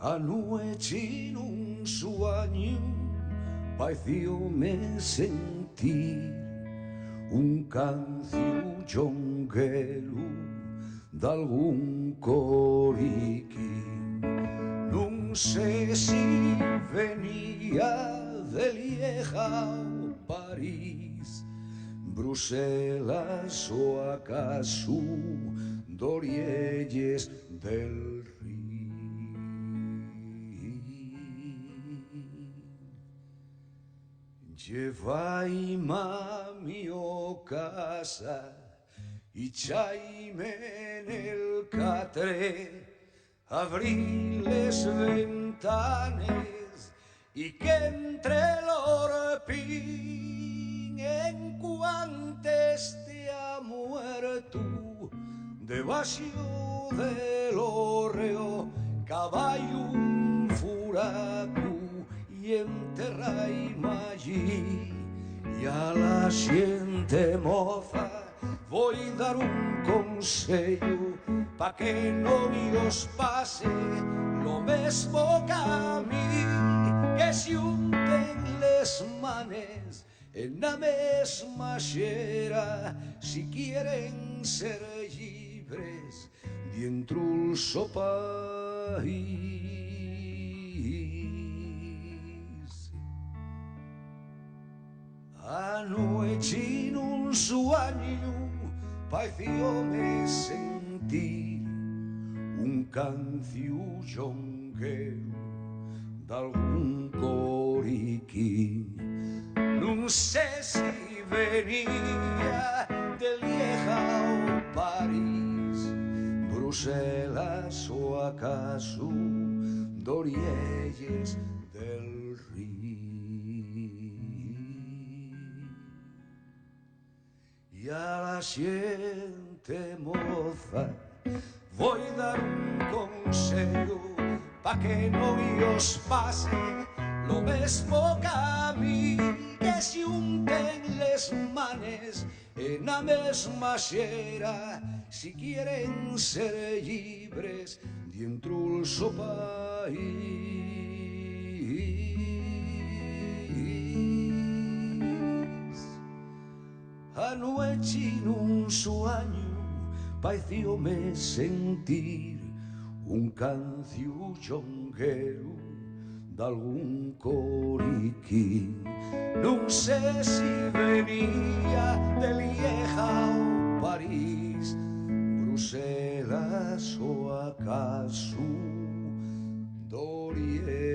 Anoche in un sueño parecióme sentir un cancionguero de algún coriquín. No sé si venía de Lieja o París, Bruselas o acaso d'Orielles del Rin. Llevaime a mi casa y chaime en el catre, abrí les ventanes y que entre el orpín en cuantes te ha muerto debajo del orreo caballo un furaco y enterraime allí. Y a la siente moza voy a dar un consejo pa' que no os pase lo mismo que a mí, que se unten les manes en la mesma xera si quieren ser libres dentro el so país. Anoche en un sueño parecióme sentir un cancionguero de algún coriquín. No sé si venía de Lieja o París, Bruselas o acaso d'Orielles del Rin. Y a la siente moza voy a dar un consejo pa' que no os pase lo mismo que a mí, que se unten les manes en la mesma xera si quieren ser libres dentro el so país. Anoche en un sueño parecióme sentir un cancionguero de algún coriquín. No sé si venía de Lieja o París, Bruselas o acaso d'Orielles